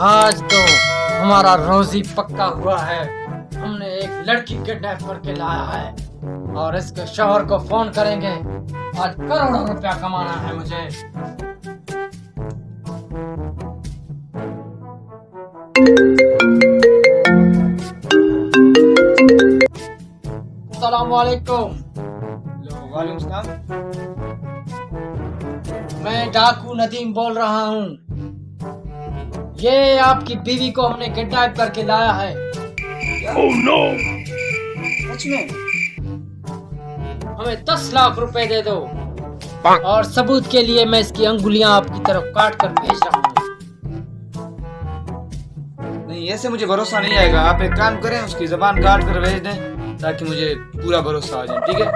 आज तो हमारा रोजी पक्का हुआ है। हमने एक लड़की किडनैप करके लाया है और इसके शौहर को फोन करेंगे। आज करोड़ों रुपया कमाना है मुझे। अस्सलामुअलैकुम। वालेकुम सलाम। मैं डाकू नदीम बोल रहा हूँ। ये आपकी बीवी को हमने किडनैप करके लाया है। Oh no! सच में? हमें 10 लाख रुपए दे दो और सबूत के लिए मैं इसकी अंगुलियां आपकी तरफ काट कर भेज रहा हूँ। नहीं, ऐसे मुझे भरोसा नहीं आएगा। आप एक काम करें, उसकी जबान काट कर भेज दें ताकि मुझे पूरा भरोसा आ जाए। ठीक है?